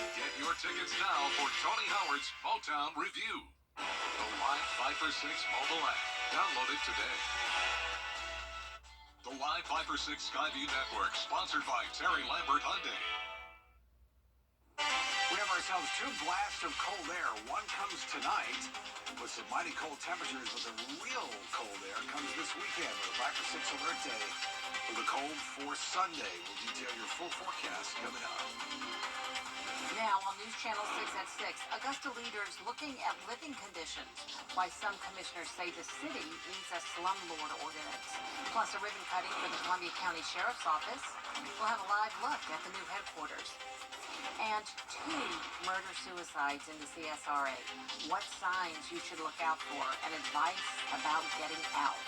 Get your tickets now for Tony Howard's Motown Review. The Live 5 for 6 mobile app. Download it today. The Live 5 for 6 Skyview Network, sponsored by Terry Lambert Hyundai. We have ourselves two blasts of cold air. One comes tonight with some mighty cold temperatures, but the real cold air comes this weekend with a 5 for 6 alert day for the cold for Sunday. We'll detail your full forecast coming up. Now on News Channel 6 at 6, Augusta leaders looking at living conditions. Why some commissioners say the city needs a slumlord ordinance. Plus a ribbon cutting for the Columbia County Sheriff's Office. We'll have a live look at the new headquarters. And 2 murder-suicides in the CSRA. What signs you should look out for and advice about getting out.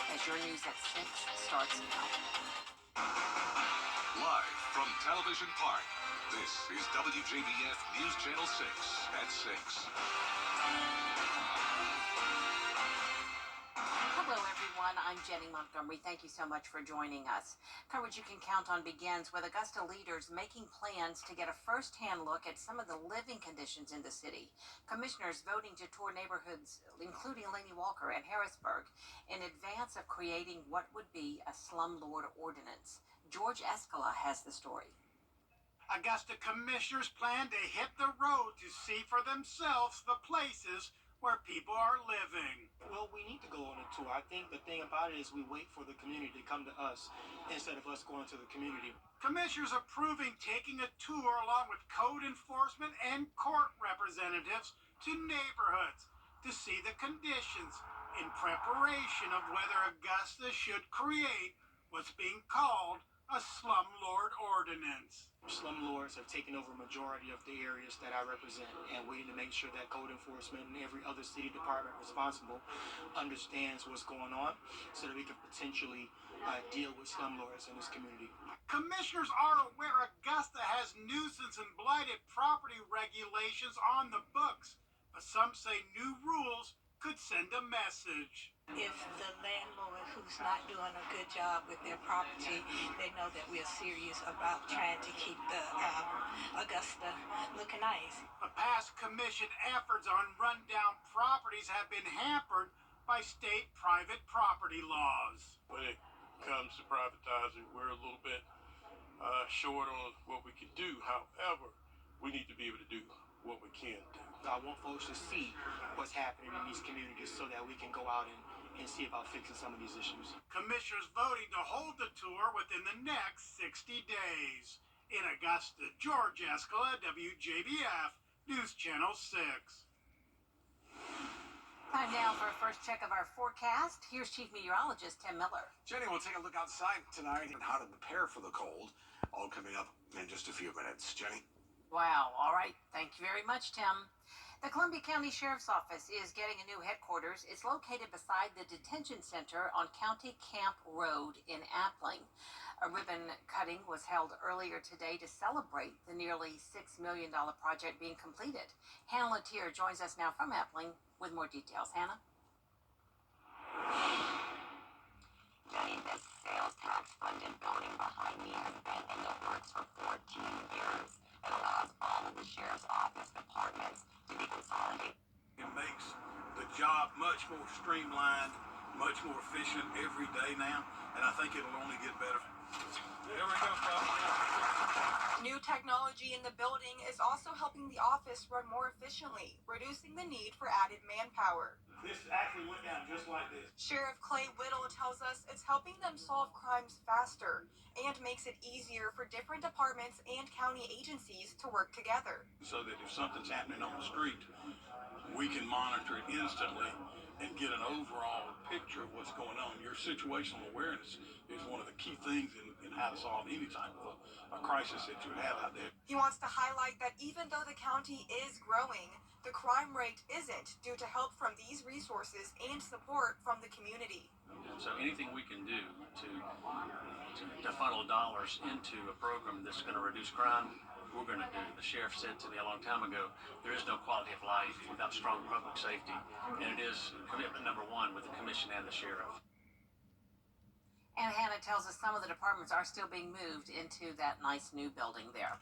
As your News at 6 starts now. Live from Television Park, this is WJBF News Channel 6 at 6. Hello, everyone. I'm Jenny Montgomery. Thank you so much for joining us. Coverage you can count on begins with Augusta leaders making plans to get a first-hand look at some of the living conditions in the city. Commissioners voting to tour neighborhoods, including Laney Walker and Harrisburg, in advance of creating what would be a slumlord ordinance. George Escala has the story. Augusta commissioners plan to hit the road to see for themselves the places where people are living. Well, we need to go on a tour. I think the thing about it is we wait for the community to come to us instead of us going to the community. Commissioners approving taking a tour along with code enforcement and court representatives to neighborhoods to see the conditions in preparation of whether Augusta should create what's being called a slumlord ordinance. Slumlords have taken over a majority of the areas that I represent, and we need to make sure that code enforcement and every other city department responsible understands what's going on so that we can potentially deal with slumlords in this community. Commissioners are aware Augusta has nuisance and blighted property regulations on the books, but some say new rules could send a message. If the landlord who's not doing a good job with their property, they know that we're serious about trying to keep the Augusta looking nice. The past commission efforts on rundown properties have been hampered by state private property laws. When it comes to privatizing, we're a little bit short on what we can do. However, we need to be able to do what we can do. I want folks to see what's happening in these communities so that we can go out and see about fixing some of these issues. Commissioners voting to hold the tour within the next 60 days. In Augusta, George Escala, WJBF, News Channel 6. Time now for a first check of our forecast. Here's Chief Meteorologist Tim Miller. Jenny, we'll take a look outside tonight and how to prepare for the cold. All coming up in just a few minutes. Jenny? Wow. All right. Thank you very much, Tim. The Columbia County Sheriff's Office is getting a new headquarters. It's located beside the detention center on County Camp Road in Appling. A ribbon cutting was held earlier today to celebrate the nearly $6 million project being completed. Hannah Latier joins us now from Appling with more details. Hannah? Jenny, this sales tax funded building behind me has been in the works for 14 years. It allows all of the sheriff's office departments to be consolidated. It makes the job much more streamlined, much more efficient every day now, and I think it'll only get better. There we go, folks. New technology in the building is also helping the office run more efficiently, reducing the need for added manpower. This actually went down just like this. Sheriff Clay Whittle tells us it's helping them solve crimes faster and makes it easier for different departments and county agencies to work together. So that if something's happening on the street, we can monitor it instantly and get an overall picture of what's going on. Your situational awareness is one of the key things in how to solve any type of a crisis that you have out there. He wants to highlight that even though the county is growing, the crime rate isn't due to help from these resources and support from the community. So anything we can do to funnel dollars into a program that's going to reduce crime, we're going to do. The sheriff said to me a long time ago, there is no quality of life without strong public safety, and it is commitment number one with the commission and the sheriff. And Hannah tells us some of the departments are still being moved into that nice new building there.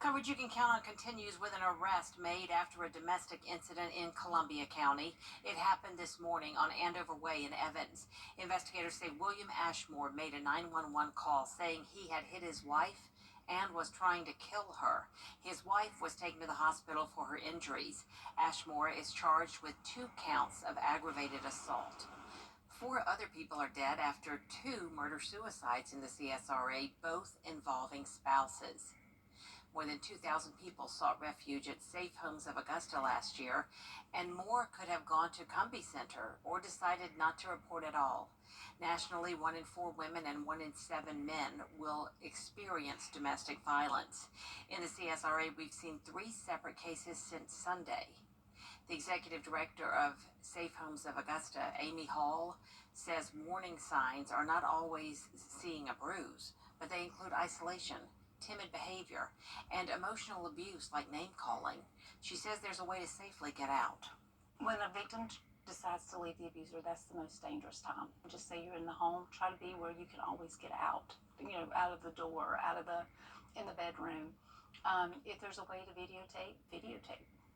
Coverage you can count on continues with an arrest made after a domestic incident in Columbia County. It happened this morning on Andover Way in Evans. Investigators say William Ashmore made a 911 call saying he had hit his wife and was trying to kill her. His wife was taken to the hospital for her injuries. Ashmore is charged with 2 counts of aggravated assault. 4 other people are dead after 2 murder-suicides in the CSRA, both involving spouses. More than 2,000 people sought refuge at Safe Homes of Augusta last year, and more could have gone to Cumbie Center or decided not to report at all. Nationally, 1 in 4 women and 1 in 7 men will experience domestic violence. In the CSRA, we've seen 3 separate cases since Sunday. The executive director of Safe Homes of Augusta, Amy Hall, says warning signs are not always seeing a bruise, but they include isolation, timid behavior, and emotional abuse like name-calling. She says there's a way to safely get out. When a victim decides to leave the abuser, that's the most dangerous time. Just say you're in the home, try to be where you can always get out, out of the door, in the bedroom. If there's a way to videotape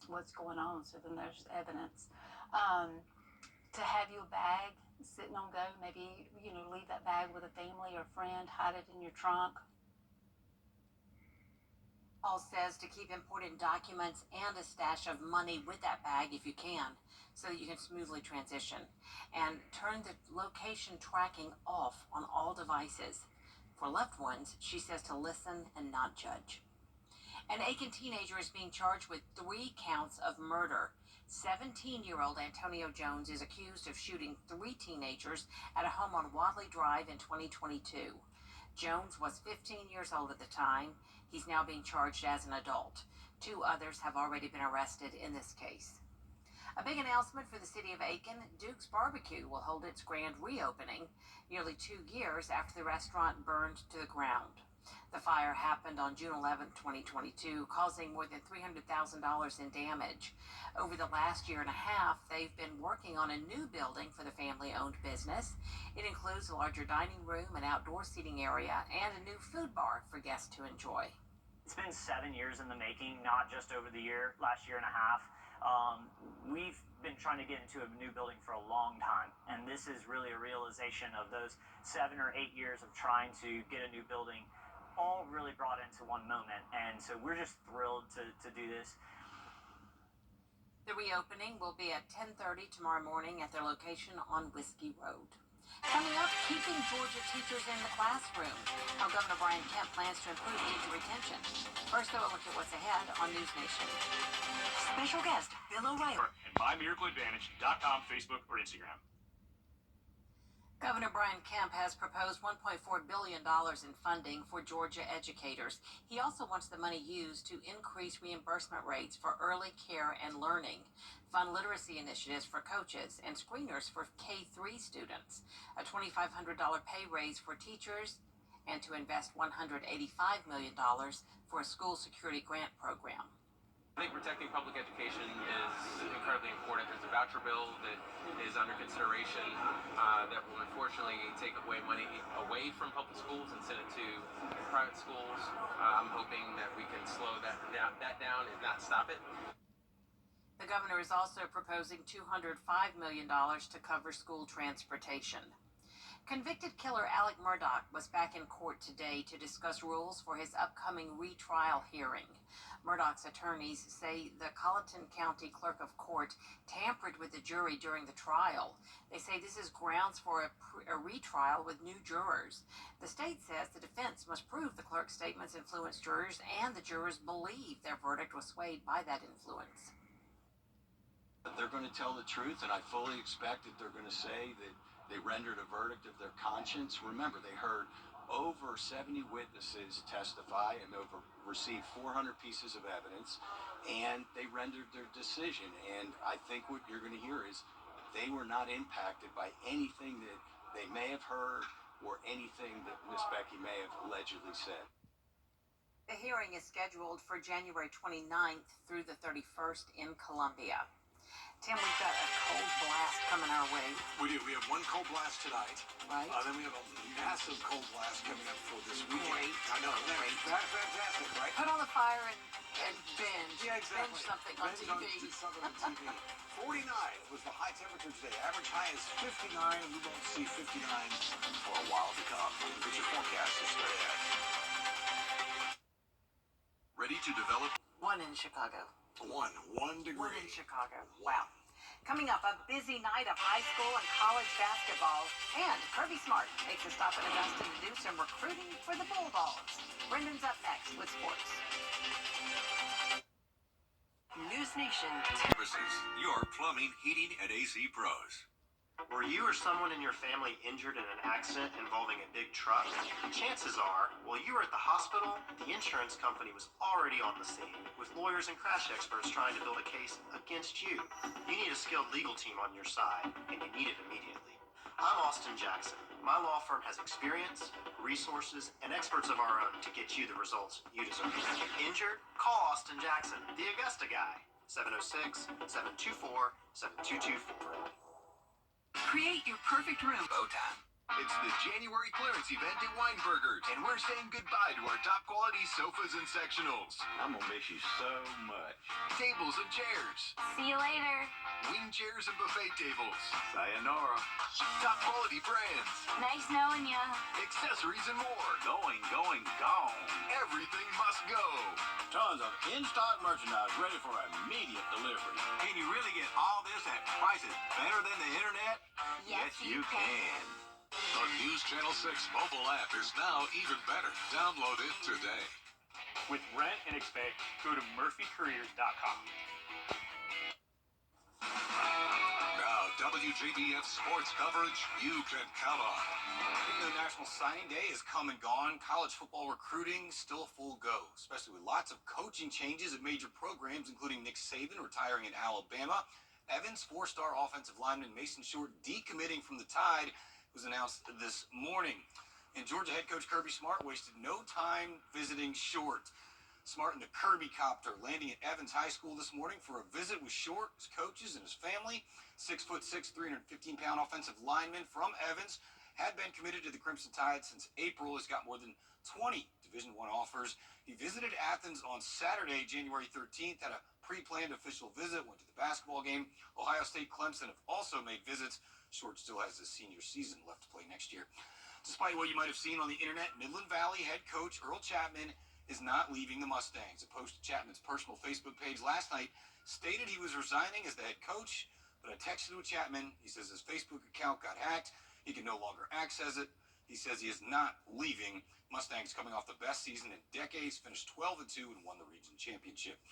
what's going on, so then there's evidence. To have your bag sitting on go, maybe, leave that bag with a family or friend, hide it in your trunk. Hall says to keep important documents and a stash of money with that bag if you can, so that you can smoothly transition. And turn the location tracking off on all devices. For loved ones, she says to listen and not judge. An Aiken teenager is being charged with 3 counts of murder. 17-year-old Antonio Jones is accused of shooting 3 teenagers at a home on Wadley Drive in 2022. Jones was 15 years old at the time. He's now being charged as an adult. 2 others have already been arrested in this case. A big announcement for the city of Aiken: Duke's Barbecue will hold its grand reopening nearly 2 years after the restaurant burned to the ground. The fire happened on June 11, 2022, causing more than $300,000 in damage. Over the last year and a half, they've been working on a new building for the family-owned business. It includes a larger dining room, an outdoor seating area, and a new food bar for guests to enjoy. It's been 7 years in the making, not just over the last year and a half. We've been trying to get into a new building for a long time, and this is really a realization of those 7 or 8 years of trying to get a new building, all really brought into one moment. And so we're just thrilled to do this. The reopening will be at 10:30 tomorrow morning at their location on Whiskey Road. Coming up, keeping Georgia teachers in the classroom. How Governor Brian Kemp plans to improve teacher retention. First, though, a look at what's ahead on News Nation. Special guest, Bill O'Reilly. And mymiracleadvantage.com, Facebook, or Instagram. Governor Brian Kemp has proposed $1.4 billion in funding for Georgia educators. He also wants the money used to increase reimbursement rates for early care and learning, fund literacy initiatives for coaches and screeners for K-3 students, a $2,500 pay raise for teachers, and to invest $185 million for a school security grant program. I think protecting public education is incredibly important. There's a voucher bill that is under consideration that will unfortunately take away money away from public schools and send it to private schools. I'm hoping that we can slow that down and not stop it. The governor is also proposing $205 million to cover school transportation. Convicted killer Alec Murdaugh was back in court today to discuss rules for his upcoming retrial hearing. Murdaugh's attorneys say the Colleton County Clerk of Court tampered with the jury during the trial. They say this is grounds for a retrial with new jurors. The state says the defense must prove the clerk's statements influenced jurors and the jurors believe their verdict was swayed by that influence. They're going to tell the truth, and I fully expect that they're going to say that they rendered a verdict of their conscience. Remember, they heard over 70 witnesses testify and received 400 pieces of evidence, and they rendered their decision. And I think what you're going to hear is they were not impacted by anything that they may have heard or anything that Miss Becky may have allegedly said. The hearing is scheduled for January 29th through the 31st in Columbia. Tim, we've got a cold blast coming our way. We do. We have one cold blast tonight. Right. Then we have a massive cold blast coming up for this weekend. Great. I know. Great. That's fantastic, right? Put on the fire and binge. Yeah, exactly. Binge something on TV. Something on TV. 49 was the high temperature today. Average high is 59. We won't see 59 for a while to come. Get your forecast is straight ahead. Ready to develop? One in Chicago. One degree. One in Chicago. Wow. Coming up, a busy night of high school and college basketball. And Kirby Smart takes a stop in Augusta to do some recruiting for the Bulldogs. Brendan's up next with sports. News Nation. Services, your plumbing, heating, and AC pros. Were you or someone in your family injured in an accident involving a big truck? Chances are, while you were at the hospital, the insurance company was already on the scene, with lawyers and crash experts trying to build a case against you. You need a skilled legal team on your side, and you need it immediately. I'm Austin Jackson. My law firm has experience, resources, and experts of our own to get you the results you deserve. Injured? Call Austin Jackson, the Augusta guy. 706-724-7224. Create your perfect room. Time. It's the January clearance event at Weinberger's, and we're saying goodbye to our top quality sofas and sectionals. I'm gonna miss you so much. Tables and chairs. See you later. Wing chairs and buffet tables. Sayonara. Top quality brands. Nice knowing ya. Accessories and more. Gone. Everything must go. Tons of in-stock merchandise ready for immediate delivery. Can you really get all this at prices better than the internet? Yes, you can. The News Channel 6 mobile app is now even better. Download it today. With Rent and Expect, go to murphycareers.com. Now, WJBF sports coverage you can count on. Even though National Signing Day has come and gone, college football recruiting still full go, especially with lots of coaching changes at major programs, including Nick Saban retiring at Alabama. Evans four-star offensive lineman Mason Short decommitting from the Tide was announced this morning. And Georgia head coach Kirby Smart wasted no time visiting Short. Smart in the Kirby copter landing at Evans High School this morning for a visit with Short, his coaches, and his family. 6'6", 315-pound offensive lineman from Evans had been committed to the Crimson Tide since April. He's got more than 20 Division I offers. He visited Athens on Saturday, January 13th, had a pre-planned official visit, went to the basketball game. Ohio State, Clemson have also made visits. Short still has his senior season left to play next year. Despite what you might have seen on the internet, Midland Valley head coach Earl Chapman is not leaving the Mustangs. A post to Chapman's personal Facebook page last night stated he was resigning as the head coach, but I texted with Chapman. He says his Facebook account got hacked. He can no longer access it. He says he is not leaving. Mustangs coming off the best season in decades, finished 12-2 and won the region championship.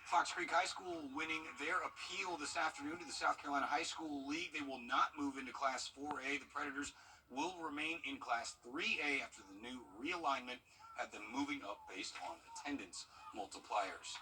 Fox Creek High School winning their appeal this afternoon to the South Carolina High School League. They will not move into Class 4A. The Predators will remain in Class 3A after the new realignment had them moving up based on attendance multipliers.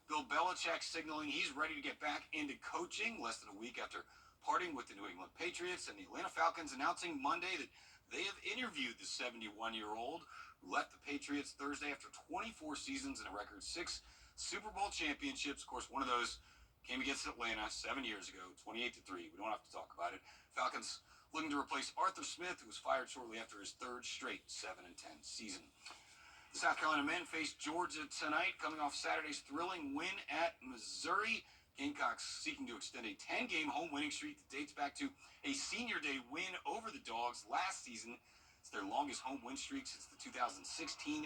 Bill Belichick signaling he's ready to get back into coaching less than a week after parting with the New England Patriots, and the Atlanta Falcons announcing Monday that they have interviewed the 71-year-old who left the Patriots Thursday after 24 seasons and a record 6 Super Bowl championships. Of course, one of those came against Atlanta 7 years ago, 28-3. We don't have to talk about it. Falcons looking to replace Arthur Smith, who was fired shortly after his third straight 7-10 season. The South Carolina men face Georgia tonight, coming off Saturday's thrilling win at Missouri. Gamecocks seeking to extend a 10-game home winning streak that dates back to a Senior Day win over the Dogs last season. It's their longest home win streak since the 2016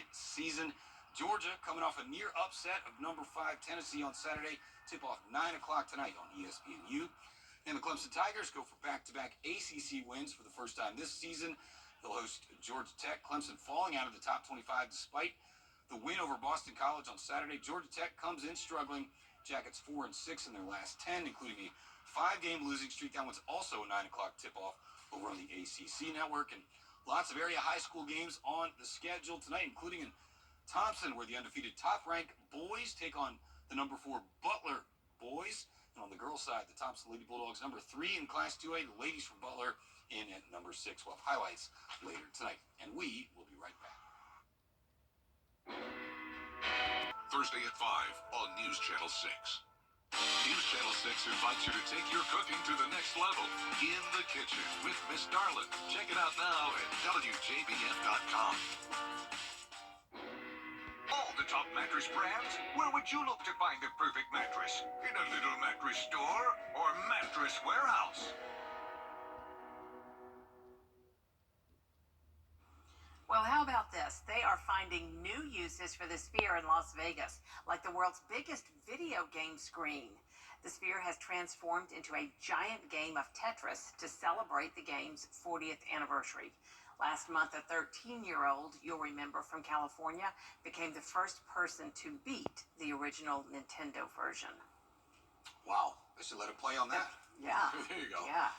season. Georgia coming off a near upset of number 5 Tennessee on Saturday. Tip-off 9 o'clock tonight on ESPNU. And the Clemson Tigers go for back-to-back ACC wins for the first time this season. They'll host Georgia Tech. Clemson falling out of the top 25 despite the win over Boston College on Saturday. Georgia Tech comes in struggling. Jackets 4-6 in their last 10, including a 5-game losing streak. That one's also a 9 o'clock tip-off over on the ACC network. And lots of area high school games on the schedule tonight, including in Thompson, where the undefeated top-ranked boys take on the number 4 Butler boys. And on the girls' side, the Thompson Lady Bulldogs, number 3 in Class 2A. The ladies from Butler in at number 6. We'll have highlights later tonight. And we will be right back. Thursday at 5 on News Channel 6. News Channel 6 invites you to take your cooking to the next level. In the Kitchen with Miss Darlin. Check it out now at WJBF.com. All the top mattress brands? Where would you look to find the perfect mattress? In a little mattress store or mattress warehouse? Well, how about this? They are finding new uses for the Sphere in Las Vegas, like the world's biggest video game screen. The Sphere has transformed into a giant game of Tetris to celebrate the game's 40th anniversary. Last month, a 13-year-old, you'll remember, from California, became the first person to beat the original Nintendo version. Wow. They should let it play on that. Yeah. There you go. Yeah.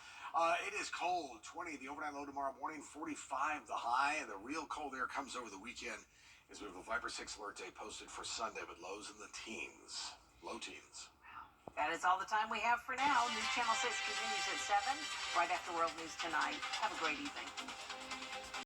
It is cold. 20 the overnight low tomorrow morning, 45 the high, and the real cold air comes over the weekend as we have a Viper 6 alert day posted for Sunday, but lows in the teens. Low teens. That is all the time we have for now. News Channel 6 continues at 7, right after World News Tonight. Have a great evening.